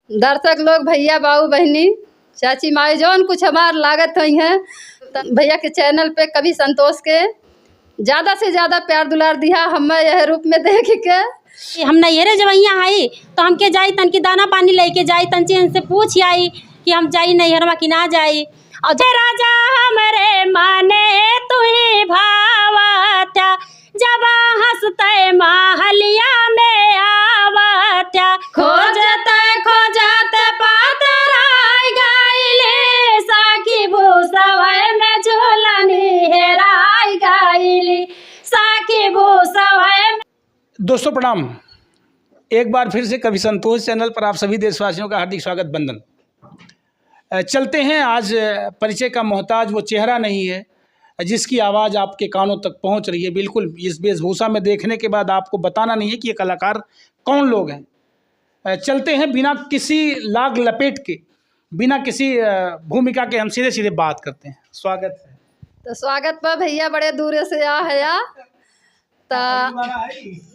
दर्शक लोग, भैया बाबू बहनी चाची माई जौन कुछ हमार लागत हुई हैं, भैया के चैनल पे कभी संतोष के ज़्यादा से ज़्यादा प्यार दुलार दिया हमें यह रूप में देख के। हम नैहरे जब यहाँ आई तो हमके जाई तन की दाना पानी लेके जाई, तन से पूछ आई कि हम जाई नैहरवा कि ना जाई। और जय राजा हमरे माने तुही भावत्या, जब हंसते महलिया में आवत्या। खोजते खोजते पातराई गईली, साकी भूसवै में झूलनी हेराई गईली, साकी भूसवै। दोस्तों प्रणाम। एक बार फिर से कभी संतोष चैनल पर आप सभी देशवासियों का हार्दिक स्वागत, बंदन। चलते हैं। आज परिचय का मोहताज वो चेहरा नहीं है जिसकी आवाज़ आपके कानों तक पहुंच रही है। बिल्कुल इस वेशभूषा में देखने के बाद आपको बताना नहीं है कि ये कलाकार कौन लोग हैं। चलते हैं बिना किसी लाग लपेट के, बिना किसी भूमिका के हम सीधे सीधे बात करते हैं। स्वागत है। तो स्वागत पर भैया बड़े दूर से आ है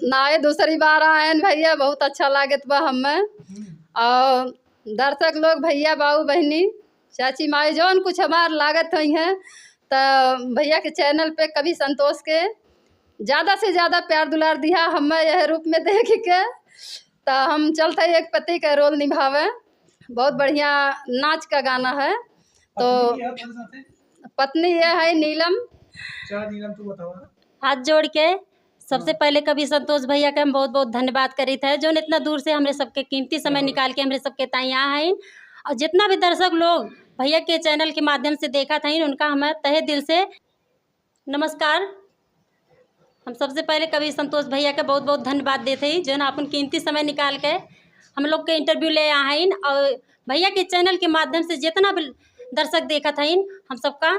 ना, दूसरी बार आए भैया, बहुत अच्छा लागत बा हमें। और दर्शक लोग, भैया बाबू बहनी चाची माई जौन कुछ हमार लागत हुई हैं, तो भैया के चैनल पे कभी संतोष के ज़्यादा से ज़्यादा प्यार दुलार दिया हमें यह रूप में देख के। तो हम चलते एक पति का रोल निभावे। बहुत बढ़िया नाच का गाना है। तो पत्नी ये है नीलम। नीलम तू बताओ। हाथ जोड़ के सबसे पहले कभी संतोष भैया का हम बहुत बहुत धन्यवाद करी थे, जो इतना दूर से हमरे सबके कीमती समय निकाल के हमरे सबके ताई यहाँ हैं। और जितना भी दर्शक लोग भैया के चैनल के माध्यम से देखा था उनका हमें तहे दिल से नमस्कार। हम सबसे पहले कभी संतोष भैया का बहुत बहुत धन्यवाद देते हैं, जो ना अपन कीमती समय निकाल के हम लोग के इंटरव्यू ले आए हैं। और भैया के चैनल के माध्यम से जितना भी दर्शक देखा था हम सबका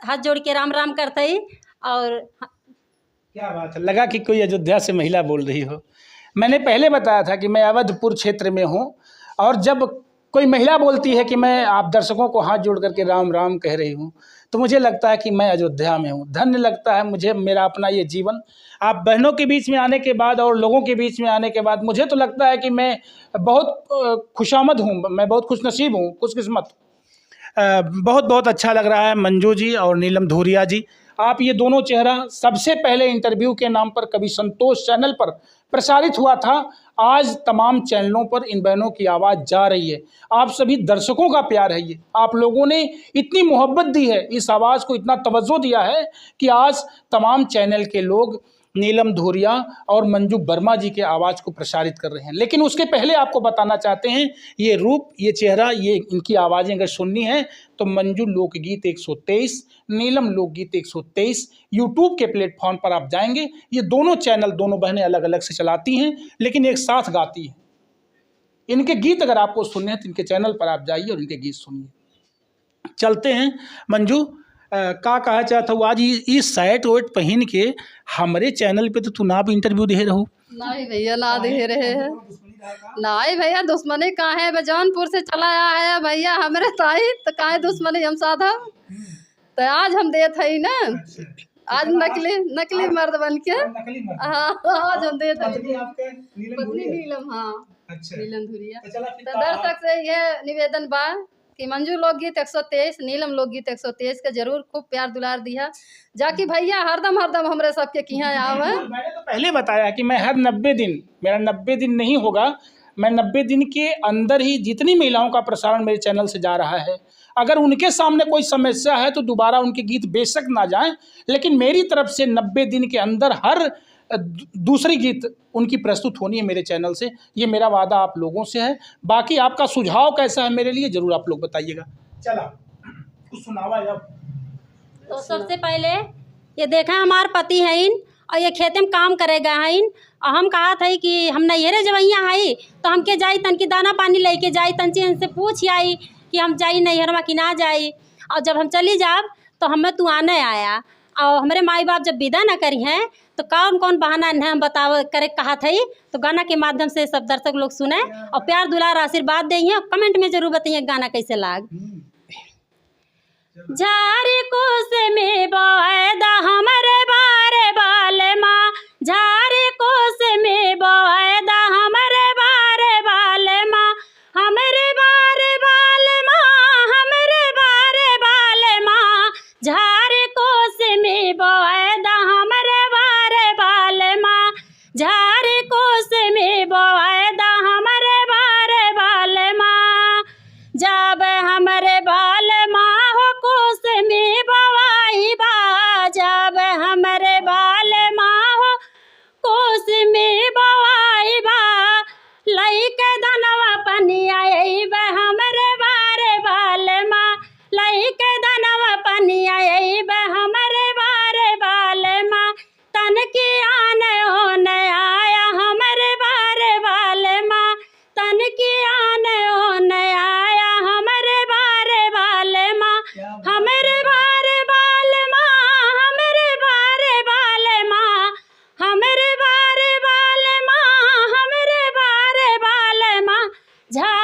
हाथ जोड़ के राम राम करते हैं। और क्या बात है, लगा कि कोई अयोध्या से महिला बोल रही हो। मैंने पहले बताया था कि मैं अवधपुर क्षेत्र में हूँ, और जब कोई महिला बोलती है कि मैं आप दर्शकों को हाथ जोड़ करके राम राम कह रही हूँ, तो मुझे लगता है कि मैं अयोध्या में हूँ। धन्य लगता है मुझे मेरा अपना ये जीवन। आप बहनों के बीच में आने के बाद और लोगों के बीच में आने के बाद मुझे तो लगता है कि मैं बहुत खुशामद हूँ, मैं बहुत खुशनसीब हूँ, खुशकिस्मत। बहुत बहुत अच्छा लग रहा है मंजू जी और नीलम धूरिया जी। आप ये दोनों चेहरा सबसे पहले इंटरव्यू के नाम पर कभी संतोष चैनल पर प्रसारित हुआ था। आज तमाम चैनलों पर इन बहनों की आवाज़ जा रही है। आप सभी दर्शकों का प्यार है ये। आप लोगों ने इतनी मोहब्बत दी है, इस आवाज़ को इतना तवज्जो दिया है कि आज तमाम चैनल के लोग नीलम धूरिया और मंजू वर्मा जी के आवाज़ को प्रसारित कर रहे हैं। लेकिन उसके पहले आपको बताना चाहते हैं, ये रूप, ये चेहरा, ये इनकी आवाज़ें अगर सुननी है तो मंजू लोकगीत 123, नीलम लोकगीत 123 यूट्यूब के प्लेटफॉर्म पर आप जाएंगे। ये दोनों चैनल दोनों बहनें अलग अलग से चलाती हैं, लेकिन एक साथ गाती हैं। इनके गीत अगर आपको सुनने हैं तो इनके चैनल पर आप जाइए और इनके गीत सुनिए। चलते हैं मंजू, का कहा चाहता हूँ, आज ये शर्ट वर्ट पहन के हमारे चैनल पे तो तू ना भी इंटरव्यू दे रहो। नहीं भैया, ना दे रहे हैं। नहीं भैया, दुश्मनी कहाँ है? जौनपुर से चला आया है भैया हमरे ताई, तो कहाँ दुश्मनी हम साधा। तो आज हम देत है ना, आज नकली मर्द बन के। हाँ, आज हम देत है। पत्नी नीलम। हाँ, नीलम धुरिया। तो दर्शक से ये निवेदन बा कि मंजू लोकगीत 123, नीलम लोकगीत 123 का जरूर खूब प्यार दुलार दिया, जाकि भैया हरदम हमरे सबके किहाँ आवे। मैंने तो पहले बताया कि मैं हर 90 दिन, मेरा 90 दिन नहीं होगा, मैं 90 दिन के अंदर ही जितनी महिलाओं का प्रसारण मेरे चैनल से जा रहा है, अगर उनके सामने कोई समस्या है तो दोबारा उनके गीत बेशक ना जाएं, लेकिन मेरी तरफ से 90 दिन के अंदर हर दूसरी गीत उनकी प्रस्तुत होनी है मेरे चैनल से। ये मेरा वादा आप लोगों से है। बाकी आपका सुझाव कैसा है मेरे लिए ज़रूर आप लोग बताइएगा। चला कुछ सुनावा। जब तो सबसे पहले ये देखा हमारे पति हैं इन, और ये खेते में काम करेगा है इन। और हम कहा था कि हम नैहरे जब यहाँ आई तो हमके जाई तन की दाना पानी लेके जाई, तन से पूछ आई कि हम जाई नैहरवा कि ना जाई। और जब हम चली जाब तो हमें तू आने आया, और हमारे माई बाप जब विदा ना करी हैं तो कौन कौन बहाना इन्हें हम बताव करे कहा था। तो गाना के माध्यम से सब दर्शक लोग सुने और प्यार दुलार आशीर्वाद देंगे, और कमेंट में जरूर बताइए गाना कैसे लाग। झारी कुस में बोएदा हमरे बारे बाले माँ, झारी कुस में बोएदा हमरे बारे बाले माँ,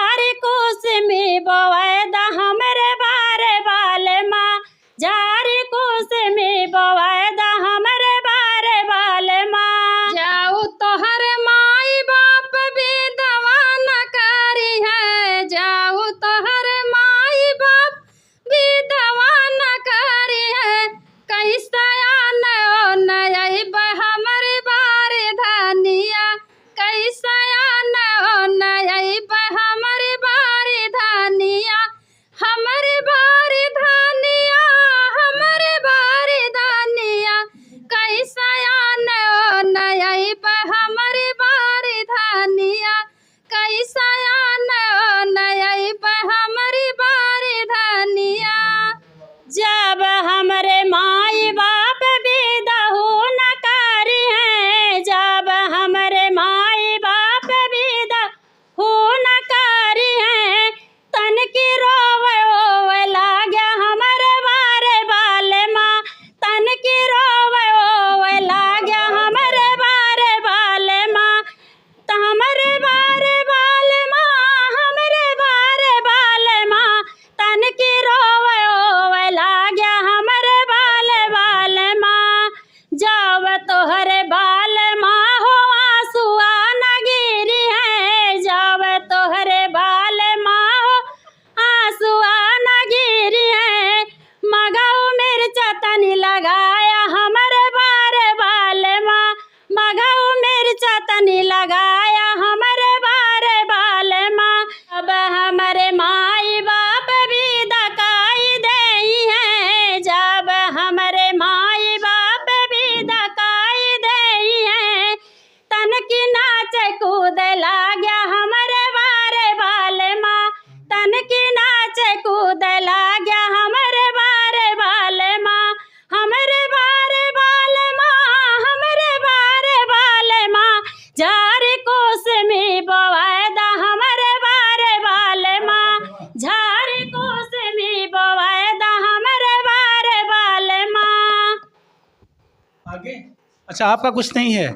झारी कुश में बवैदा हमरे बारे बाले माँ, झारी कुश में बवैदा हमरे बारे बाले माँ। जाऊ तोहर माई बाप भी दवा न करी है, जाऊ तोहर माई बाप भी दवा न करी है, कैसा न नई हमर बारे धनिया, कैसा न नई हमर बारे धनिया, हमर बारे धनिया, हमर बारे धनिया, कैसा न नई हमर बारे धनिया, कैसा न नई हमर बारे धनिया। जब हमरे माई बाप विदा हो न करी है, जब हमरे माई बाप विदा हो न करी है, तन की रोवे ओवे लाग्या हमरे बारे बाले माँ, तन की रोवे ओवे लाग्या हमरे बारे बाले माँ, त हमरे बारे बाले माँ, हमरे बारे बाले माँ, तन की रोवे ओवे लाग्या हमरे बाले बाले माँ। जब तोहरे बाले माँ हो आंसुआ न गिरी है, जब तोहरे बाले माँ हो आंसुआ न गिरी है, मगाऊ मिर्चा तनी लगाया हमरे बारे बाले माँ, मगाऊ मिर्चा तनी लगाया हमरे बारे बाले माँ। अब हमरे माई बाप विदा काई देई है, जब हमरे माई बाप विदा काई देई है, तन की नाच कूद लाग्या हमरे बारे बाले माँ, तन की नाच कूद लाग्या हमरे बारे बाले माँ, हमरे बारे बाले माँ, हमरे बारे बाले माँ, झारी कुश में बवैदा हमरे बारे बाले माँ, झारी कुश में बवैदा हमरे बारे बाले माँ। आगे अच्छा, आपका कुछ नहीं है,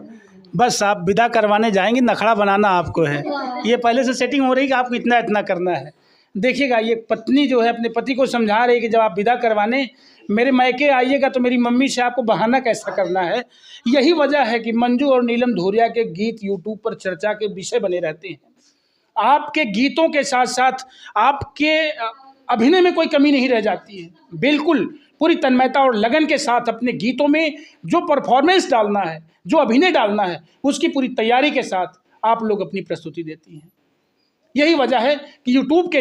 बस आप विदा करवाने जाएंगे, नखड़ा बनाना आपको है। ये पहले से सेटिंग हो रही है कि आपको इतना इतना करना है। देखिएगा, ये पत्नी जो है अपने पति को समझा रही है कि जब आप विदा करवाने मेरे मायके आइएगा तो मेरी मम्मी से आपको बहाना कैसा करना है। यही वजह है कि मंजू और नीलम धूरिया के गीत यूट्यूब पर चर्चा के विषय बने रहते हैं। आपके गीतों के साथ साथ आपके अभिनय में कोई कमी नहीं रह जाती है। बिल्कुल पूरी तन्मयता और लगन के साथ अपने गीतों में जो परफॉर्मेंस डालना है, जो अभिनय डालना है, उसकी पूरी तैयारी के साथ आप लोग अपनी प्रस्तुति देती हैं। यही वजह है कि यूट्यूब के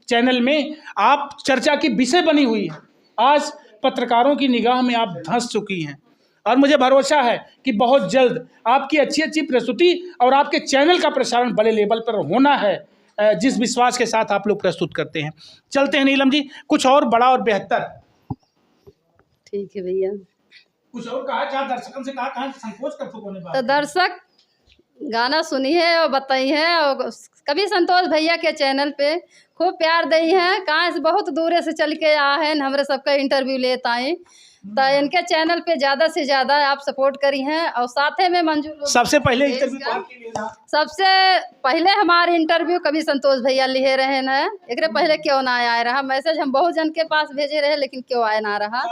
चैनल में आप चर्चा की विषय बनी हुई है। आज पत्रकारों की निगाह में आप धंस चुकी हैं और मुझे भरोसा है कि बहुत जल्द आपकी अच्छी अच्छी प्रस्तुति और आपके चैनल का प्रसारण बड़े लेवल पर होना है, जिस विश्वास के साथ आप लोग प्रस्तुत करते हैं। चलते हैं नीलम जी, कुछ और बड़ा और बेहतर। ठीक है भैया, कुछ और कहा, जहाँ दर्शकों से कहा संकोच कर कोने बात। तो दर्शक गाना सुनिए और बताइए, और कभी संतोष भैया के चैनल पे खूब प्यार दई हैं। कहाँ से बहुत दूर से चल के आ हैं, हमरे सबका इंटरव्यू लेता है, तो इनके चैनल पे ज़्यादा से ज़्यादा आप सपोर्ट करी हैं। और साथे में मंजू सबसे पहले इंटरव्यू आपके लिए था। सबसे पहले हमारे इंटरव्यू कभी संतोष भैया लिए रहे न, एक पहले क्यों ना आया रहा मैसेज, हम बहुत जन के पास भेजे रहे लेकिन क्यों आया ना रहा।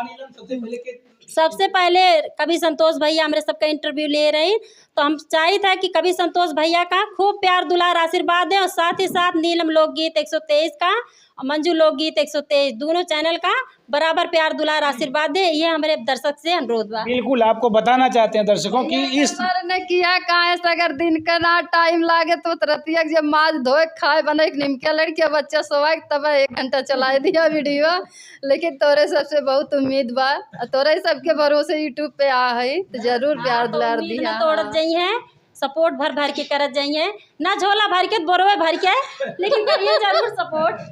सबसे पहले कभी संतोष भैया हमारे सबका इंटरव्यू ले रही, तो हम चाहिए था कि कभी संतोष भैया का खूब प्यार दुलार आशीर्वाद दें, और साथ ही साथ नीलम लोकगीत 123 का और मंजू लोकगीत 123 दोनों चैनल का बराबर प्यार दुलार आशीर्वाद दे। ये हमारे दर्शक से अनुरोध बा। बिल्कुल, आपको बताना चाहते हैं दर्शकों की इस ने किया कहाँ से, अगर दिन का ना टाइम लागे तो रतिया जब माज धोए खाए बने निमके लड़के बच्चा सोए तब 1 घंटा चला दिया वीडियो। लेकिन तोरे सबसे बहुत उम्मीद बा, तोरे सबके भरोसे यूट्यूब पे आ है, तो जरूर प्यार दुलार दिया तोड़त जाइए, सपोर्ट भर भर के करत जाइए, ना झोला भर के बोरवे भर के, लेकिन करिए जरूर सपोर्ट।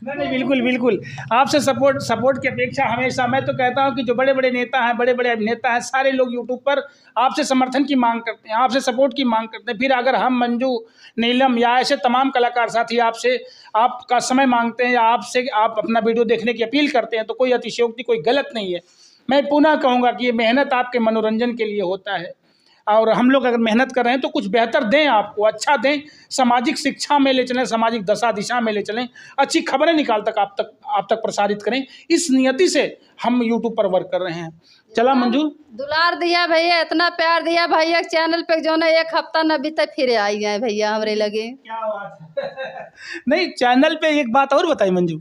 नहीं, बिल्कुल बिल्कुल, आपसे सपोर्ट की अपेक्षा हमेशा। मैं तो कहता हूं कि जो बड़े बड़े नेता हैं, बड़े बड़े अभिनेता हैं, सारे लोग यूट्यूब पर आपसे समर्थन की मांग करते हैं, आपसे सपोर्ट की मांग करते हैं। फिर अगर हम मंजू, नीलम या ऐसे तमाम कलाकार साथी आपसे आपका समय मांगते हैं या आपसे आप अपना वीडियो देखने की अपील करते हैं, तो कोई अतिशयोक्ति, कोई गलत नहीं है। मैं पुनः कहूँगा कि ये मेहनत आपके मनोरंजन के लिए होता है। और हम लोग अगर मेहनत कर रहे हैं तो कुछ बेहतर दें, आपको अच्छा दें, सामाजिक शिक्षा में ले चलें, सामाजिक दशा दिशा में ले चलें, अच्छी खबरें निकाल तक आप तक प्रसारित करें। इस नियति से हम यूट्यूब पर वर्क कर रहे हैं। चला मंजू, दुलार दिया भैया, इतना प्यार दिया भैया चैनल पे, जो ना एक हफ्ता न बीते फिर आई गए भैया हमरे लगे। क्या बात है। नहीं, चैनल पे एक बात और बताई मंजू,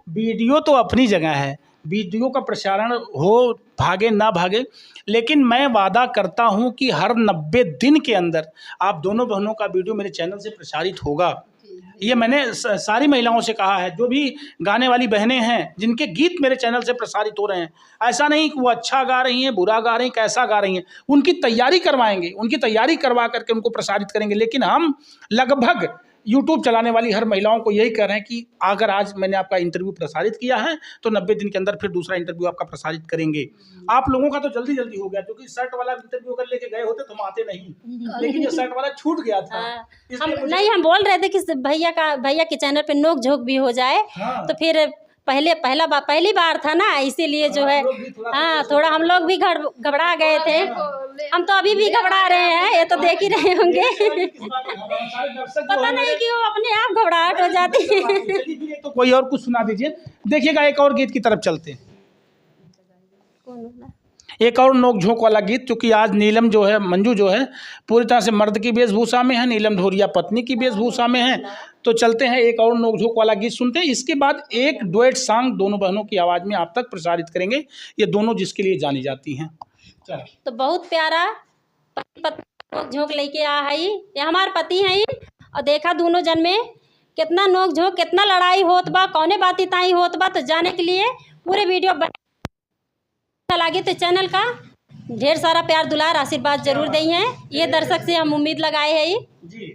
वीडियो तो अपनी जगह है, वीडियो का प्रसारण हो, भागे ना भागे, लेकिन मैं वादा करता हूं कि हर 90 दिन के अंदर आप दोनों बहनों का वीडियो मेरे चैनल से प्रसारित होगा। ये मैंने सारी महिलाओं से कहा है, जो भी गाने वाली बहनें हैं जिनके गीत मेरे चैनल से प्रसारित हो रहे हैं, ऐसा नहीं कि वो अच्छा गा रही हैं, बुरा गा रही हैं, कैसा गा रही हैं, उनकी तैयारी करवाएंगे, उनकी तैयारी करवा करके उनको प्रसारित करेंगे। लेकिन हम लगभग यूट्यूब चलाने वाली हर महिलाओं को यही कह रहे हैं कि अगर आज मैंने आपका इंटरव्यू प्रसारित किया है तो 90 दिन के अंदर फिर दूसरा इंटरव्यू आपका प्रसारित करेंगे। आप लोगों का तो जल्दी जल्दी हो गया, क्योंकि शर्ट वाला इंटरव्यू अगर लेके गए होते तो हम आते नहीं, लेकिन ये शर्ट वाला छूट गया था। हम बोल रहे थे कि भैया के चैनल पे नोक झोंक भी हो जाए। हाँ। तो फिर पहली बार था ना, इसीलिए जो है थोड़ा हम लोग भी घबरा गए थे। हम तो अभी भी घबरा रहे हैं, ये तो देख ही रहे होंगे। पता नहीं क्यों अपने आप घबराहट हो जाती है। तो कोई और कुछ सुना दीजिए। देखिएगा एक और गीत की तरफ चलते हैं, एक और नोक झोंक वाला गीत, क्योंकि आज नीलम जो है, मंजू जो है पूरी तरह से मर्द की वेशभूषा में है, नीलम धोरिया पत्नी की वेशभूषा में है। तो चलते हैं, एक और नोक झोंक वाला गीत सुनते हैं। इसके बाद एक डुएट सॉन्ग दोनों बहनों की आवाज़ में आप तक प्रसारित करेंगे, ये दोनों जिसके लिए जानी जाती हैं। तो बहुत प्यारा नोक झोंक लेके आ है, ये हमारे पति हैं। और देखा दोनों जन में कितना नोक झोंक, कितना लड़ाई होत बा, कौने बाती ताई होत बा। तो जाने के लिए पूरे वीडियो लगे तो चैनल का ढेर सारा प्यार दुलार आशीर्वाद जरूर दी हैं, ये दर्शक से हम उम्मीद लगाए हैं जी।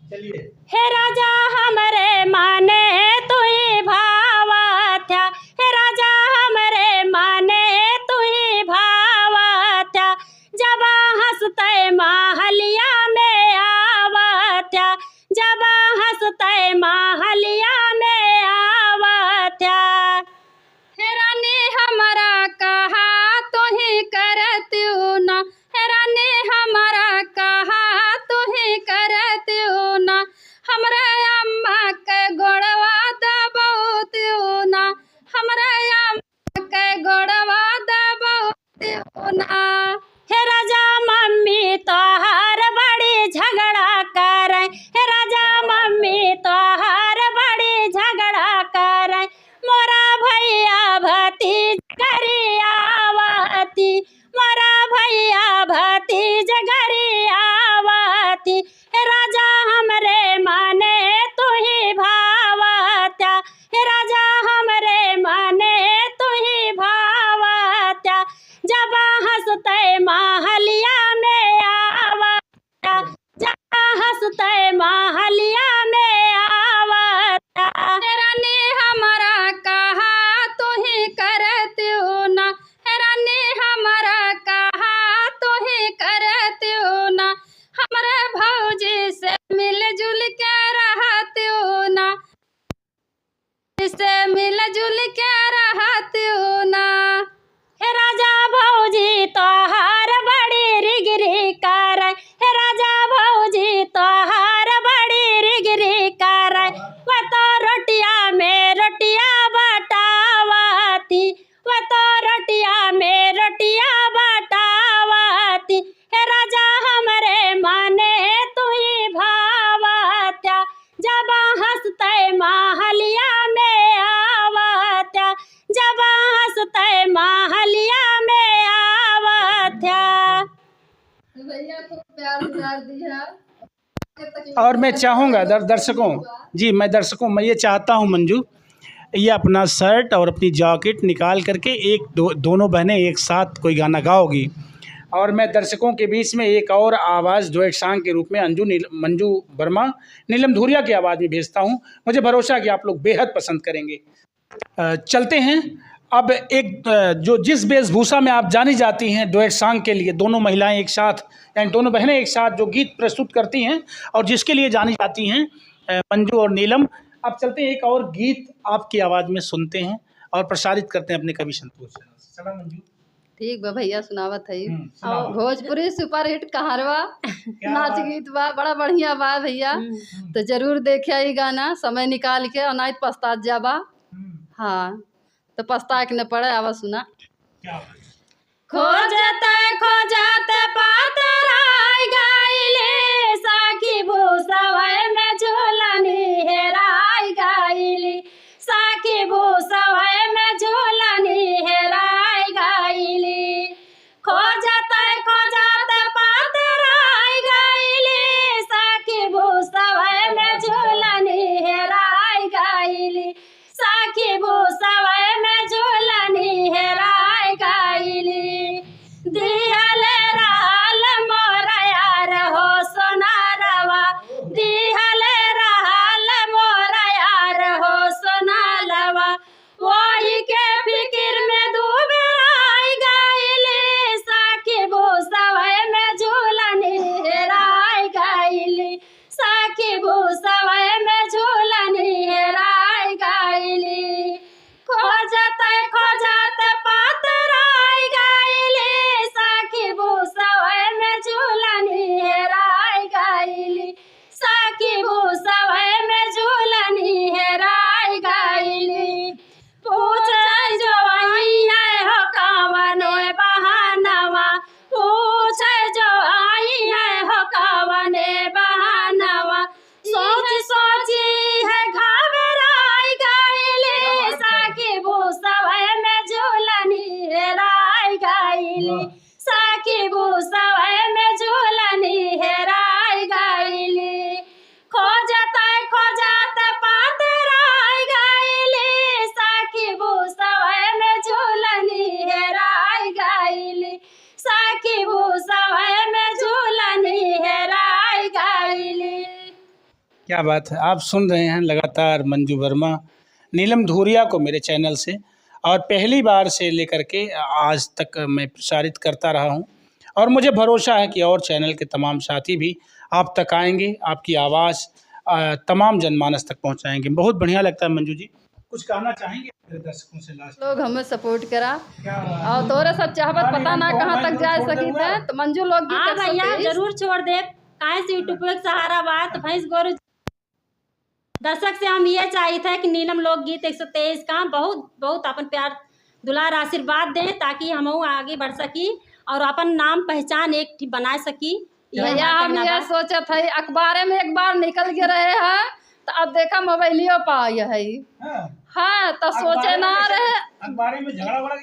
चलिए। हे राजा हमरे माने तू ही भावा था, हे राजा हमरे माने तू ही भावा था, जब हंसते महलिया में आवा था, जब हंसते महलिया में आवा था। हे रानी हमारा कहा तो ही करती हूँ ना, हे रानी हमारा कहा तो ही करती हूँ ना, हमरा अम्मा के गोड़वा दबाती हूँ ना, हमरा अम्मा के गोड़वा दबाती हूँ ना। हे राजा मम्मी तोहार बड़ी झगड़ा करे, हे राजा मम्मी तोहार बड़ी झगड़ा करे, मोरा भैया भतीज गरियावती, मोरा भैया भतीज गरियावती, हे राजा हमरे माने तू ही भावता, हे राजा हमरे माने तू ही भावता, जब हंसते महलिया में आवता, जब हंसते महलिया में आवता। हे रानी हमारा कहा तो ही करती हूँ ना, हे रानी हमारा कहा तो ही करती हूँ ना, हमारे भौजी से मिलजुल के रहती हूँ ना, से मिलजुल के रहती हूँ ना। हे राजा भौजी तोहार बड़ी रिगरी करे, हे राजा भौजी तोहार बड़ी रिगरी करे, वह तो रोटिया में रोटिया बटावती, वह तो रोटिया में रोटिया बटावती, हे राजा हमरे माने तू ही भावता, जब हंसते महलिया में आवता, जब हंसते महलिया में आवता। भैया को प्यार दिया। और मैं चाहूँगा दर्शकों, जी मैं ये चाहता हूँ मंजू, ये अपना शर्ट और अपनी जैकेट निकाल करके दोनों बहनें एक साथ कोई गाना गाओगी, और मैं दर्शकों के बीच में एक और आवाज़ डुएट सॉन्ग के रूप में मंजू वर्मा नीलम धूरिया की आवाज़ में भेजता हूँ। मुझे भरोसा है कि आप लोग बेहद पसंद करेंगे। चलते हैं अब जिस वेशभूषा में आप जानी जाती हैं डुएट सॉन्ग के लिए, दोनों महिलाएं एक साथ यानी दोनों बहनें एक साथ जो गीत प्रस्तुत करती हैं और जिसके लिए जानी जाती हैं मंजू और नीलम। अब चलते हैं, एक और गीत आपकी आवाज़ में सुनते हैं और प्रसारित करते हैं अपने कवि संतोष। चला मंजू। ठीक बा भैया सुनावत है। सुनाओ। भोजपुरी सुपर हिट कहारवा नाच बात। गीत बा बड़ा बढ़िया बा भैया। तो जरूर देखिए ये गाना समय निकाल के और नहीं तो पछतात जाबा। हाँ तो पछता के न पड़े। आवा सुना। क्या खोजते खोजते पातराई गाइले साखी भूसवय में झूलनी हेराई गाइली साखी भूसवय में झूलनी हेराई गाइली खोजते खोजते पातराई गाइले साखी भूसवय में झूलनी हेराई गाइली साखी भूसवय में झूलनी हेराई गाइली दिहले रहल मोरा यार हो सोनारवा दिहले रहल मोरा यार हो सोनालवा वही के फिकिर में डूबराई गाइली साखी भूसवय में झूलनी हेराई गाइली साखी भूसवय में झूलनी हेराई गाइली खोजते खोजते पातराई गाइली साखी भूसवय में झूलनी हेराई गाइली साखी भूसवय में झूलनी हेराई गाइली पूछे जो आई है हो कावनो बहानवा पूछे जो आई है हो कावने बहानवा सोच सोची है घबराई गाइली साखी भूसवय में झूलनी हेराई गाइली साखी भूसवय में झूलनी हेराई गाइली खोजते खोजते पातराई गाइली साखी भूसवय में झूलनी हेराई गाइली साखी भूसवय में झूलनी हेराई गाइली। क्या बात है। आप सुन रहे हैं लगातार मंजू वर्मा नीलम धूरिया को मेरे चैनल से, और पहली बार से लेकर के आज तक मैं प्रसारित करता रहा हूं, और मुझे भरोसा है कि और चैनल के तमाम साथी भी आप तक आएंगे, आपकी आवाज़ तमाम जनमानस तक पहुंचाएंगे। बहुत बढ़िया लगता है। मंजू जी कुछ कहना चाहेंगे मेरे दर्शकों से लास्ट? लोग हमें सपोर्ट करा और तोरे सब चाहबत पता ना कहाँ तक जा सकी थे तो मंजू लोग हाँ भैया जरूर छोड़ दे काहे से यूट्यूब पे सहारा बात भैंस गोरु दर्शक से हम ये चाहिए थे कि नीलम लोकगीत 123 का बहुत बहुत अपन प्यार दुलार आशीर्वाद दें ताकि हम आगे बढ़ सकी और अपन नाम पहचान एक बना सकी। भैया हम ये सोचे थे अखबारे में एक बार निकल के रहे हैं तो अब देखा मोबाइलियो पा है। हाँ तो सोचे ना रहे अखबारे में झगड़ा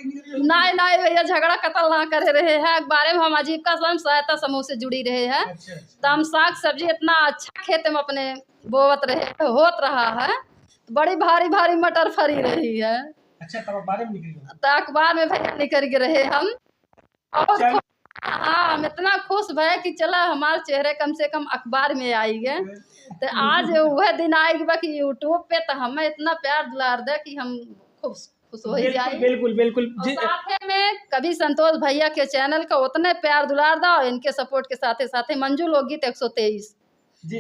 नहीं भैया झगड़ा कतल ना करे रहे हैं। अखबारे में हम आजीविका स्वयं सहायता समूह से जुड़ी रहे हैं। तो हम साग सब्जी इतना अच्छा खेत में अपने बोवत रहे तो होत रहा है तो बड़ी भारी भारी मटर फरी रही है। अच्छा तब अखबार में निकल तो अखबार में भैया निकल के रहे हम और हाँ हम इतना खुश भय कि चला हमारे चेहरे कम से कम अखबार में आई है। तो आज वह दिन आएगी कि यूट्यूब पे तो हमें इतना प्यार दुलार दे कि हम खुश हो ही जाए। बिल्कुल बिल्कुल। साथ में कभी संतोष भैया के चैनल का उतने प्यार दुलार दो और इनके सपोर्ट के साथ साथ मंजू लोकगीत 123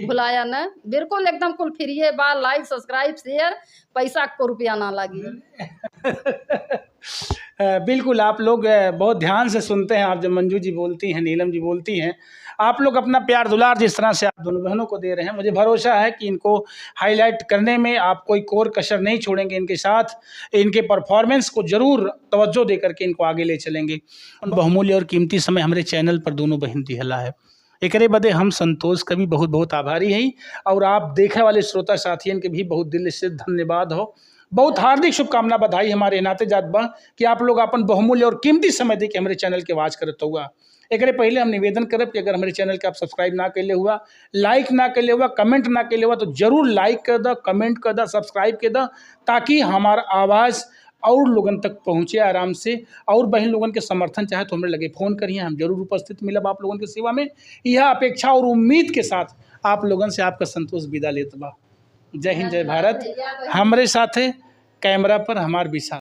भुलाया न बिल्कुल एकदम कुल फ्री है। बार लाइक सब्सक्राइब शेयर पैसा को रुपया ना लगी। बिल्कुल आप लोग बहुत ध्यान से सुनते हैं। आप जब मंजू जी बोलती हैं नीलम जी बोलती हैं आप लोग अपना प्यार दुलार जिस तरह से आप दोनों बहनों को दे रहे हैं मुझे भरोसा है कि इनको हाईलाइट करने में आप कोई कोर कसर नहीं छोड़ेंगे। इनके साथ इनके परफॉर्मेंस को ज़रूर तवज्जो दे करके इनको आगे ले चलेंगे। बहुमूल्य और कीमती समय हमारे चैनल पर दोनों बहन दिहला है एकरे बदे हम संतोष का भी बहुत बहुत आभारी हैं और आप देखे वाले श्रोता साथियन के भी बहुत दिल से धन्यवाद हो। बहुत हार्दिक शुभकामना बधाई हमारे नाते जात बा कि आप लोग अपन बहुमूल्य और कीमती समय दे के हमारे चैनल के आवाज़ करत हुआ। एकरे पहले हम निवेदन करब कि अगर हमारे चैनल के आप सब्सक्राइब ना कर हुआ लाइक ना कर हुआ कमेंट ना कर हुआ तो ज़रूर लाइक कर दो कमेंट कर दो सब्सक्राइब कर दो ताकि हमारा आवाज़ और लोगन तक पहुँचे आराम से। और बहन लोगन के समर्थन चाहे तो हमें लगे फ़ोन करिए हम जरूर उपस्थित मिलब आप लोगन के सेवा में। यह अपेक्षा और उम्मीद के साथ आप लोगन से आपका संतोष विदा लेत बा। जय हिंद जय भारत। हमारे साथ कैमरा पर हमार विशाल।